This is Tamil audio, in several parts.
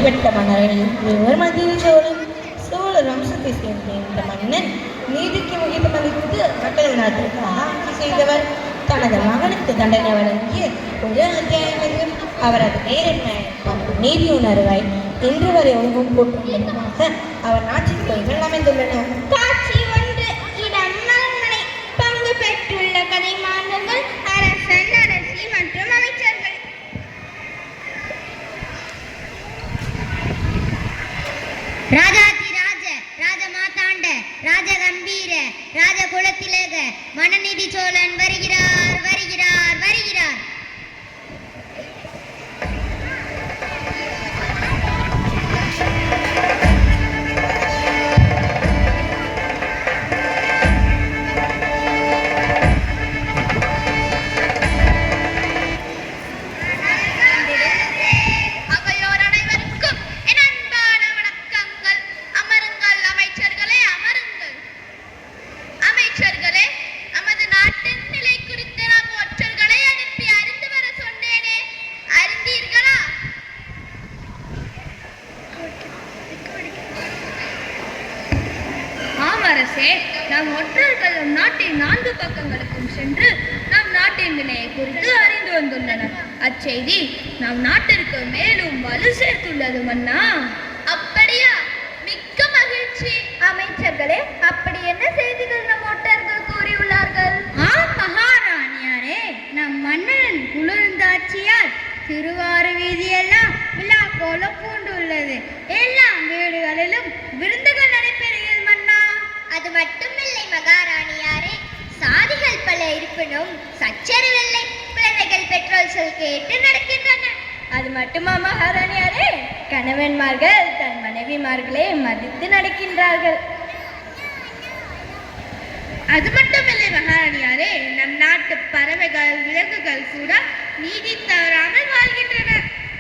பெற்ற மன்னர்களில் ஒருவர் மந்திரி சோழன். சோழ வம்சத்தை சேர்ந்த இந்த மன்னன் நீதிக்கு முக்கியத்துவம் அளித்து மக்கள் நலத்திற்காக ஆட்சி செய்தவர். தனது மகனுக்கு தண்டனை வழங்கிய ஒரு அத்தியாயம் அவரது நேர்மை மற்றும் நீதி உணர்வை இன்று வரை ஒழுங்கும் போற்றுவதற்காக அவர் ஆட்சி கோயில்கள் அமைந்துள்ளன. காட்சி 1 இடம் அரண்மனை. பங்கு பெற்றுள்ள கதைமாந்தர்கள் அரசன், அரசி மற்றும் அமைச்சர்கள். ராஜாதிராஜ, ராஜமாதாண்ட, ராஜகம்பீர, ராஜகுலத்திலக மனுநீதி சோழன் வருகிறார், வருகிறார், வருகிறார். நம் ஒற்றர்கள் நம் நாட்டின் 4 பக்கங்களுக்கும் சென்று நம் நாட்டின் நிலையை குறித்து அறிந்து வந்துள்ளனர். அச்செய்தி நம் நாட்டிற்கு மேலும் வலு சேர்த்துள்ளது மன்னா. அப்படியா? மிக்க மகிழ்ச்சி. அமைச்சர்களே, அப்படி என்ன செய்திகள் நம் ஒற்றர்கள் கூறியுள்ளார்கள்? மகாராணியாரே, நம் மன்னன் குளிர்ந்தாட்சியால் திருவாரூர் வீதியெல்லாம் விழா போல பூண்டுள்ளது. எல்லா வீடுகளிலும் விருந்துகள் நடைபெறுகிறது மன்னா. அது மட்டுமில்லை மகாராணியாரே, சாதிகள் பல இருப்பினும் சச்சரவில்லை. குழந்தைகள் பெற்றோர் சொல் கேட்டு நடக்கின்றன. அது மட்டுமா மகாராணியாரே, கணவன்மார்கள் தன் மனைவிமார்களை மதித்து நடக்கின்றார்கள். அது மட்டுமில்லை மகாராணியாரே, நம் நாட்டு பறவைகள், விலங்குகள் கூட நீதி தவறாமல் வாழ்கின்றன.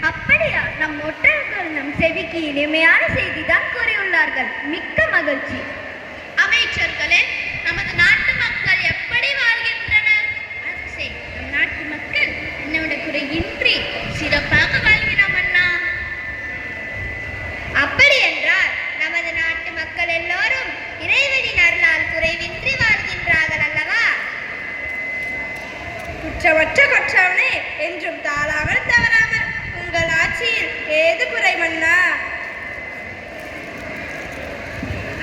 அப்படியா? நம் ஒற்றர்கள் நம் செவிக்கு இனிமையான செய்திதான் கூறியுள்ளார்கள். மிக்க மகிழ்ச்சி. அமைச்சர்களே, நமது நாட்டு மக்கள் எப்படி வாழ்கின்றனர்? அரசே, நம் நாட்டு மக்கள் என்னோட குறையின்றி சிறப்பாக வாழ்கிறோம் அண்ணா. அப்படி என்றால் நமது நாட்டு மக்கள் எல்லோரும் இறைவனின் அருளால் குறைவின்றி வாழ்கின்றார்கள் அல்லவா? குற்றமற்ற கொற்றவனே, என்றும் தாழாமல் தவறாமல் உங்கள் ஆட்சியில் ஏது குறை மன்னா?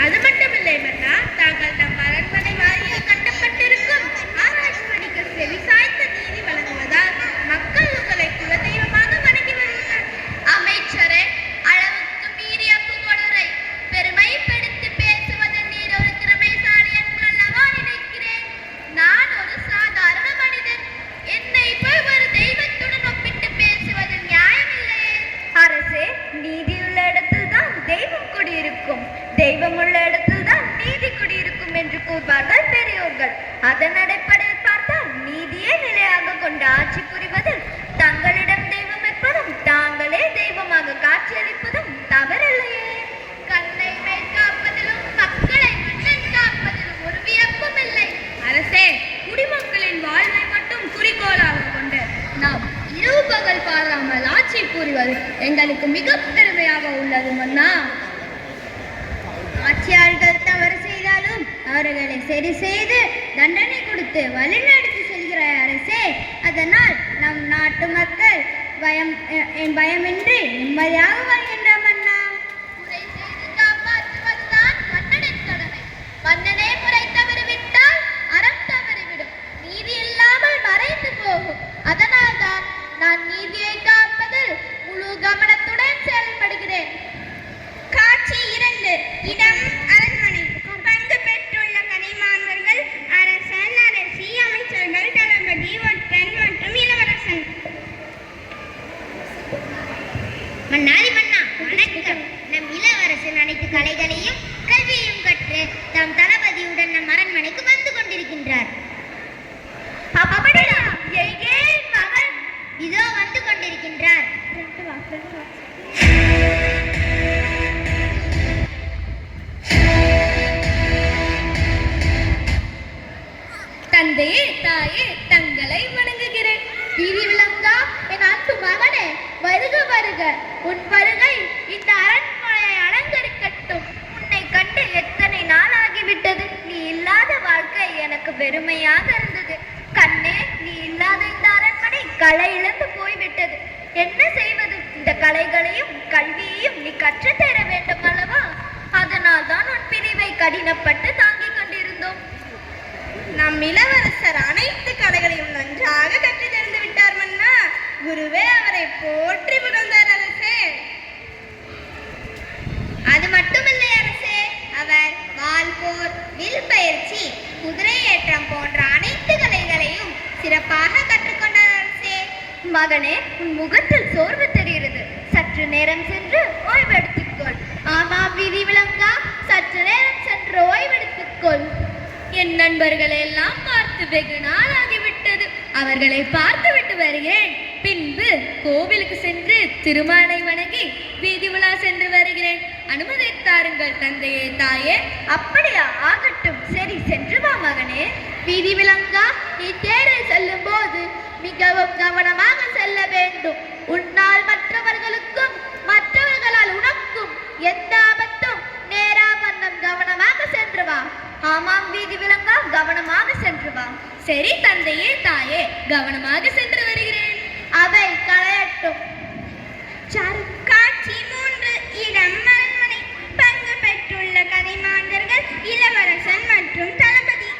அது மட்டுமில்லை மன்னா, தாங்கள் நம் அரண்மனை வாயில் கட்டப்பட்டிருக்கும் ஆராய்ச்சி பணிக்கு செவிசாய்த்த நீதி வழங்குவதால் மக்கள் உங்களை குலதெய்வமாக வணங்கி வருகிறார். அமைச்சரே, அளவுக்கு மீறிய புகழுரை பெருமைப்படுத்தி பேசுவது நீர் ஒரு திறமைசாலி என்று அல்லவா நினைக்கிறேன். நான் ஒரு சாதாரண மனிதன். என்னை போய் ஒரு தெய்வத்துடன் ஒப்பிட்டு பேசுவது நியாயமில்லையே. அரசே, நீதியுள்ள இடத்தில் தான் தெய்வம் குடியிருக்கும், தெய்வம் உள்ள இடத்தில் தான் நீதி குடியிருக்கும் என்று கூறுவார்கள் பெரியோர்கள். அதன் அடிப்படையில் பார்த்தால் நீதியே நிலையாக கொண்டு ஆட்சி புரிவதில் தங்களிடம் தெய்வம் இருப்பதும் தாங்களே தெய்வமாக காட்சியளிப்பதும் தவறில்லையே. கண்ணை மை காப்பதிலும் மக்களை மன்னன் காப்பதிலும் ஒரு வியப்பும் இல்லை. அரசே, குடிமக்களின் வாழ்வை மட்டும் குறிக்கோளாக கொண்டு நாம் இரவு பகல் பாராமல் ஆட்சி புரிவது எங்களுக்கு மிக பெருமையாக உள்ளது மன்னா. ஆட்சியாளர்கள் தவறு செய்தாலும் அவர்களை சரி செய்து தண்டனை கொடுத்து வழிநடத்தி செல்கிற அரசே. அதனால் நம் நாட்டு மக்கள் பயமின்றி நிம்மதியாக வாழ்கின்றோம் மன்னா. முறை செய்து காப்பாற்றுவதுதான் மன்னனின் கடமை. மன்னனே முறை தவறிவிட்டால் அறம் தவறிவிடும், நீதி இல்லாமல் மறைந்து போகும். அதனால்தான் நான் நீதியை காப்பதில் முழு கவனத்துடன் செயல்படுகிறேன். காட்சி 2 இடம் அரண்மனை. பங்கு பெற்றுள்ள கதைமாந்தர்கள் அரசன், அரசி, அமைச்சர்கள், தளபதி, ஒற்றன் மற்றும் இளவரசன். மன்னாரி மன்னா, வணக்கம். நம் இளவரசன் அனைத்து கலைகளையும் கல்வியையும் கற்று தம் தளபதியுடன் நம் அரண்மனைக்கு வந்து கொண்டிருக்கின்றார். அப்படியா? என் மகன் இதோ வந்து கொண்டிருக்கின்றார். தந்தையே, தாயே, தங்களை வணங்குகிறேன். திரி விளங்கா என் அன்பு மகனே, வருக வருக. உன் வருகை வெறுமையாக இருந்தது. கண்ணே, நீ இல்லாத இந்த அரண்மனை களை இழந்து போய்விட்டது. என்ன செய்வது? இந்த கலைகளையும் கல்வியையும் நீ கற்றுத்தர வேண்டும் அல்லவா? அதனால் தான் உன் பிரிவை கடினப்பட்டு தாங்கிக் கொண்டிருந்தோம். நம் இளவரசர் அனைத்து கலைகளையும் நன்றாக கற்று தெரிந்து விட்டார் மன்னா. குருவே அவரை போற்றி புகழ்ந்தார் அரசே. அது மட்டுமில்லை அரசே, அவர் வாள் போர், வில் பயிற்சி, குதிரை ஏற்றம் போன்ற அனைத்து கலைகளையும் சிறப்பாக கற்றுக்கொண்டார் அரசே. மகனே, உன் முகத்தில் சோர்வு தெரிகிறது. சற்று நேரம் சென்று ஓய்வெடுத்துக்கொள். ஆமாம் விதி விளங்கா, சற்று நேரம் சென்று ஓய்வெடுத்துக்கொள். என் நண்பர்களை எல்லாம் பார்த்து வெகு நாள் ஆகிவிட்டது. அவர்களை பார்த்து விட்டு வருகிறேன். பின்பு கோவிலுக்கு சென்று திருமாலை வணங்கி வீதி விழா சென்று வருகிறேன். அனுமதித்தாருங்கள் தந்தையே, தாயே. அப்படியா? ஆகட்டும். சரி, சென்று வா மகனே. விதி விளங்கா, நீ தேரில் செல்லும் போது மிகவும் கவனமாக செல்ல வேண்டும். உன்னால் மற்றவர்களுக்கும் மற்றவர்களால் உனக்கும் எந்த ஆபத்தும் நேராவண்ணம் கவனமாக சென்று வா. ஆமாம் வீதி விளங்கா, கவனமாக சென்று வா. சரி தந்தையே, தாயே, கவனமாக சென்று வருகிறேன். அவை களையட்டும். காட்சி 3. இடம் அரண்மனை. பங்கு பெற்றுள்ள கதைமாந்தர்கள் இளவரசன் மற்றும் தளபதி.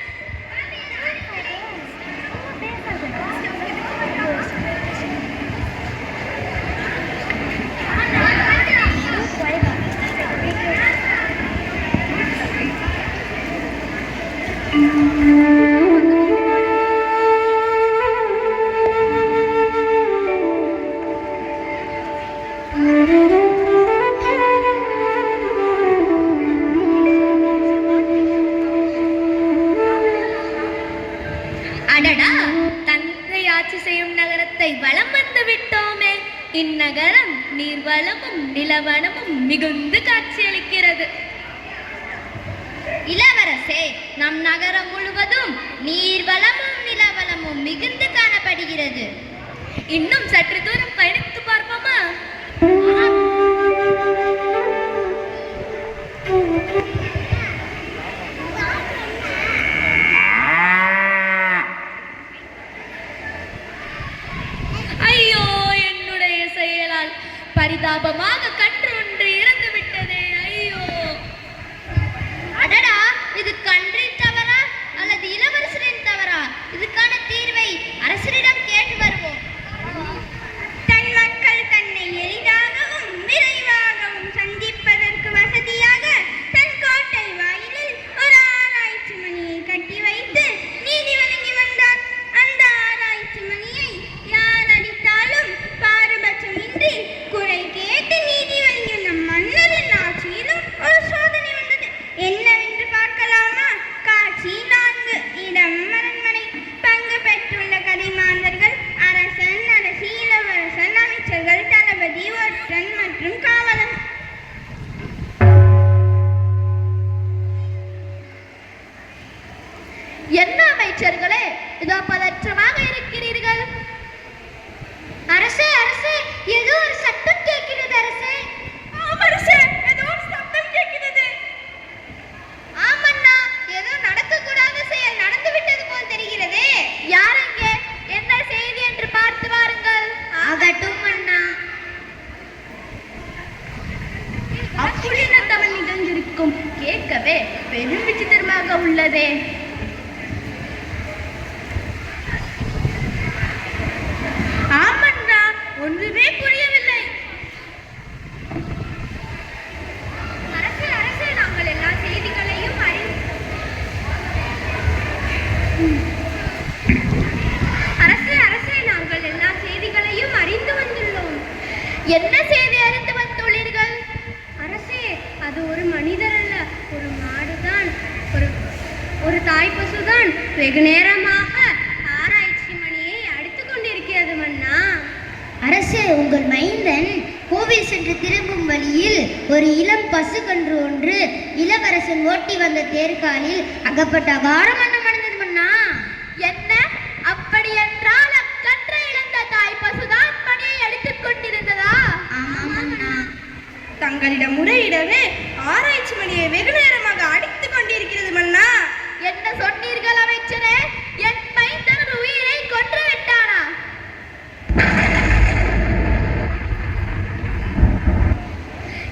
அடடா, தந்தை ஆட்சி செய்யும் நகரத்தை வலம் வந்து விட்டோமே. இந்நகரம் நீர்வளமும் நிலவளமும் மிகுந்து காட்சியளிக்கிறது. இளவரசே, நம் நகரம் முழுவதும் நீர்வளமும் நிலவளமும் மிகுந்து காணப்படுகிறது. இன்னும் சற்று தூரம் பயணித்து பார்ப்போமா? ஐயோ, என்னுடைய செயலால் பரிதாபமாக கன்று ஒன்று இறந்து விட்டதே. ஐயோ! அடடா, இது கன்றின் தவறா அல்லது இளவரசரின் தவறா? இதுக்கான தீர்வை அரசரிடம் கேட்டு வருவோம். தன் மக்கள் தன்னை எளிதாகவும் விரைவாகவும் சந்திப்பதற்கு வசதியாக தன் கோட்டை வாயிலில் ஒரு ஆராய்ச்சி மணியை கட்டி வைத்து நீதி வழங்கி வந்தார். அந்த ஆராய்ச்சி மணியை யார் அடித்தாலும் பாரபட்சமின்றி குறை கேட்டு நீதி வழங்கிய நம் மன்னரின் ஆட்சியிலும் ஒரு சோதனை வந்தது. என்னவென்று பார்க்கலாமா? காட்சி 4. இடம் அரண்மனை. பங்கு பெற்றுள்ள கதைமாந்தர்கள் அரசன், அரசி, இளவரசன், அமைச்சர்கள், தளபதி, ஒற்றன் மற்றும் காவலன். என்ன அமைச்சர்களே, இதோ பதற்றமாக இருக்கிறீர்கள்? அரசே, அரசே, ஏதோ ஒரு சத்தம் கேட்கிறது அரசே. அரசே, ஏதோ ஒரு சத்தம் கேட்கிறது. ஆமண்ணா, ஏதோ நடக்கக்கூடாத செயல் நடந்து விட்டது போல் தெரிகிறதே. யார் அங்கே? என்ன செய்தி என்று பார்த்து வாருங்கள். ஆகட்டும் அண்ணா. அப்படி என்ன தவறு நிகழ்ந்திருக்கும்? கேட்கவே பெரும் விசித்திரமாக உள்ளதே. ஆமண்ணா, ஒன்றுமே புரியவில்லை. அரசே, அரசே, நாங்கள் எல்லா செய்திகளையும் அரசே, அரசே, நாங்கள் எல்லா செய்திகளையும் அறிந்து வந்துள்ளோம். என்ன செய்தி அறிந்து வந்துள்ளீர்கள்? அரசே, அது ஒரு மனிதர் அல்ல, ஒரு மாடுதான். ஒரு தாய் பசுதான் வெகு நேரமாக ஆராய்ச்சி மணியை அடித்துக் கொண்டிருக்கிறது மன்னா. அரசே, உங்கள் மைந்தன் கோவில் சென்று திரும்பும் வழியில் ஒரு இளம் பசு கன்று ஒன்று இளவரசன் ஓட்டி வந்த தேர்காலில் அகப்பட்ட அகாரம் மன்னமடைந்தது மன்னா. என்ன? அப்படி என்றால் அக்கன்றை இழந்த தாய் பசுதான் மணியை அடித்துக் கொண்டிருந்ததா? ஆமாம் மன்னா. தங்களிடம் முறையிடவே ஆராய்ச்சி மணியை வெகு நேரமாக அடித்துக் கொண்டிருக்கிறது மன்னா. என்ன சொன்னீர்கள் அமைச்சரே? என் மைந்தன் உயிரை கொன்று விட்டானா?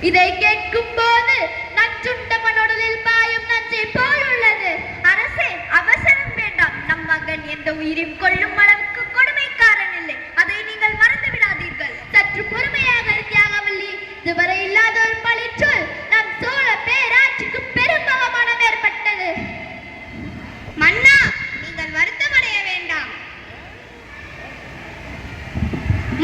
இதை கேட்கும் போது நஞ்சுண்ட மனோடலில் பாயும் நஞ்சை போல் உள்ளது. அரசே, அவசரம் வேண்டாம். நம் மகன் எந்த உயிரையும் கொள்ளும் அளவுக்கு கொடுமைக்காரன் இல்லை. அதை நீங்கள் மறந்து விடாதீர்கள். சற்று பொறுமையாக தியாகவல்லி. இதுவரை இல்லாத ஒரு பழிச்சொல் நம் சோழ பேராட்சிக்கு பெரும் அவமானம் ஏற்பட்டது. மன்னா, நீங்கள் வருத்தமடைய வேண்டாம்.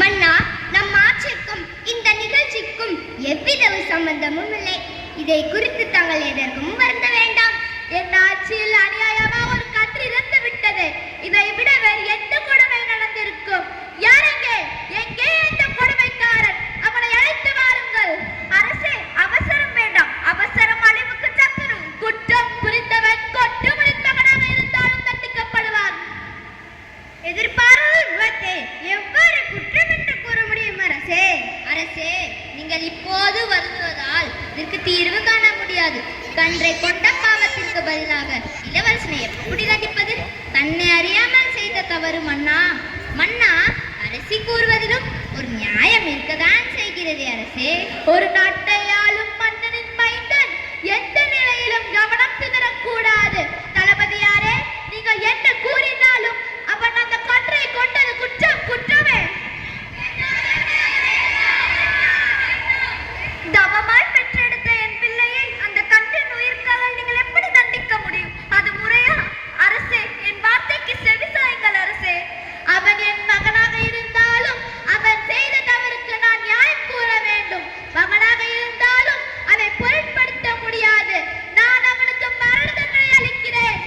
மன்னா, நம் ஆட்சிக்கும் இந்த நிகழ்ச்சிக்கும் எவ்வித சம்பந்தமும் இல்லை. இதை குறித்து தாங்கள் எதற்கும் வருந்த வேண்டாம். என் ஆட்சியில் அநியாயமாக ஒரு கன்று இறந்து விட்டது. இதை விட வேறு எந்த கொடுமை நடந்திருக்கும்? யாரெங்கே? எங்கே இந்த கொடுமைக்காரன்? அவனை அழைத்து வாருங்கள். அரசே, அவசரம் வேண்டாம். அவசரம் அழிவுக்கு சத்துரு. குற்றம் புரிந்தவன் கொட்டு முடித்தவனாக இருந்தாலும் தண்டிக்கப்படுவான். எதிர்பாராத விபத்தை எவ்வாறு குற்றம் என்று கூற முடியும் அரசே? அரசே, நீங்கள் இப்போது வருந்துவதால் இதற்கு தீர்வு காண முடியாது. கன்றை கொண்ட பாவத்திற்கு பதிலாக இளவரசனை எப்படி தண்டிப்பது? தன்னை அறியாமல் செய்த தவறு மன்னா. மன்னா, அரசி கூறுவதிலும் ஒரு நியாயம் இருக்கத்தான் செய்கிறது அரசே. ஒரு நாட்டை ஆளும் மன்னனின் மைந்தன் எந்த நிலையிலும் கவனம் சிதறக்கூடாது. தளபதியாரே, நீங்கள் என்ன கூறினாலும் அவன் அந்த கன்றை கொண்டது குற்றம், குற்றமே. தவமாய் பெற்றெடுத்த என் பிள்ளையை அந்த கன்றின் உயிர்க்காக நீங்கள் எப்படி தண்டிக்க முடியும்? அது முறையா? அரசே, என் வார்த்தைக்கு செவிசாயுங்கள் அரசே. அவன் என் மகனாக இருந்தாலும் அவன் செய்த தவறுக்கு நான் நியாயம் கூற வேண்டும். மகனாக இருந்தாலும் அதை பொருட்படுத்த முடியாது. நான் அவனுக்கு மரண தண்டனை அளிக்கிறேன்.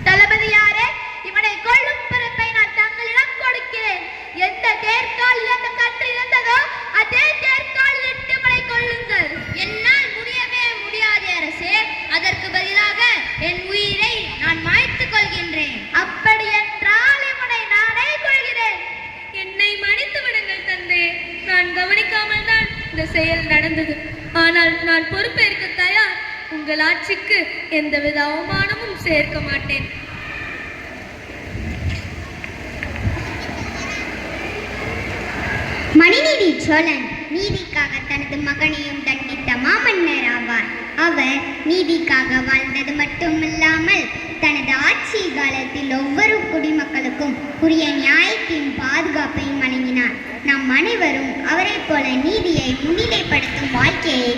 தளபதியாரே, இவனை கொல்லும் பொறுப்பை நான் தங்களிடம் கொடுக்கிறேன். எந்த தேர்காலில் அந்த கன்று இருந்ததோ அதே தேர்காலில் இட்டு இவனை கொல்லுங்கள். என்னால் முடியவே முடியாது அரசே. அதற்கு பதிலாக என் உயிரை நான் மாய்த்துக் கொள்கின்றேன். அப்படி என்றால் இவனை நானே கொள்கிறேன். என்னை மன்னித்து விடுங்கள் தந்தை. நான் கவனிக்காமல் தான் இந்த செயல் நடந்தது. ஆனால் நான் பொறுப்பேற்க தயார். உங்கள் ஆட்சிக்கு எந்தவித அவமானமும் சேர்க்க மாட்டேன். மணிநீதி சோழன் நீதிக்காக தனது மகனையும் தண்டித்த மாமன்னர் ஆவார். அவர் நீதிக்காக வாழ்ந்தது மட்டுமில்லாமல் தனது ஆட்சி காலத்தில் ஒவ்வொரு குடிமக்களுக்கும் உரிய நியாயத்தையும் பாதுகாப்பையும் வழங்கினார். நாம் அனைவரும் அவரைப் போல நீதியை முன்னிலைப்படுத்தும் வாழ்க்கையை